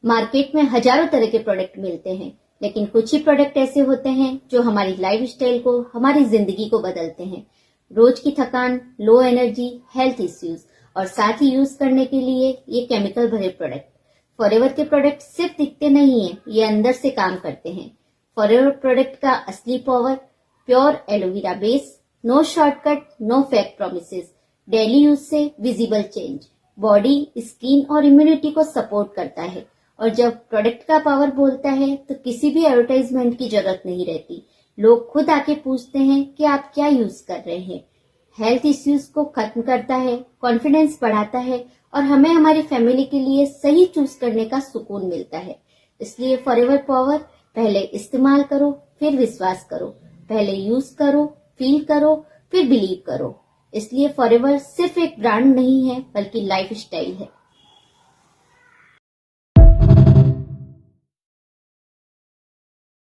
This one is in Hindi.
मार्केट में हजारों तरह के प्रोडक्ट मिलते हैं, लेकिन कुछ ही प्रोडक्ट ऐसे होते हैं जो हमारी लाइफस्टाइल को, हमारी जिंदगी को बदलते हैं। रोज की थकान, लो एनर्जी, हेल्थ इश्यूज और साथ ही यूज करने के लिए ये केमिकल भरे प्रोडक्ट। फॉरएवर के प्रोडक्ट सिर्फ दिखते नहीं है, ये अंदर से काम करते हैं। फॉरएवर प्रोडक्ट का असली power, pure aloe vera base, no shortcut, no fake promises, daily use से विजिबल चेंज, बॉडी, स्किन और इम्यूनिटी को सपोर्ट करता है। और जब प्रोडक्ट का पावर बोलता है तो किसी भी एडवर्टाइजमेंट की जरूरत नहीं रहती। लोग खुद आके पूछते हैं कि आप क्या यूज कर रहे हैं। हेल्थ इश्यूज को खत्म करता है, कॉन्फिडेंस बढ़ाता है और हमें हमारी फैमिली के लिए सही चूज करने का सुकून मिलता है। इसलिए फॉरएवर पावर पहले इस्तेमाल करो, फिर विश्वास करो। पहले यूज करो, फील करो, फिर बिलीव करो। इसलिए फॉरएवर सिर्फ एक ब्रांड नहीं है, बल्कि लाइफ स्टाइल है।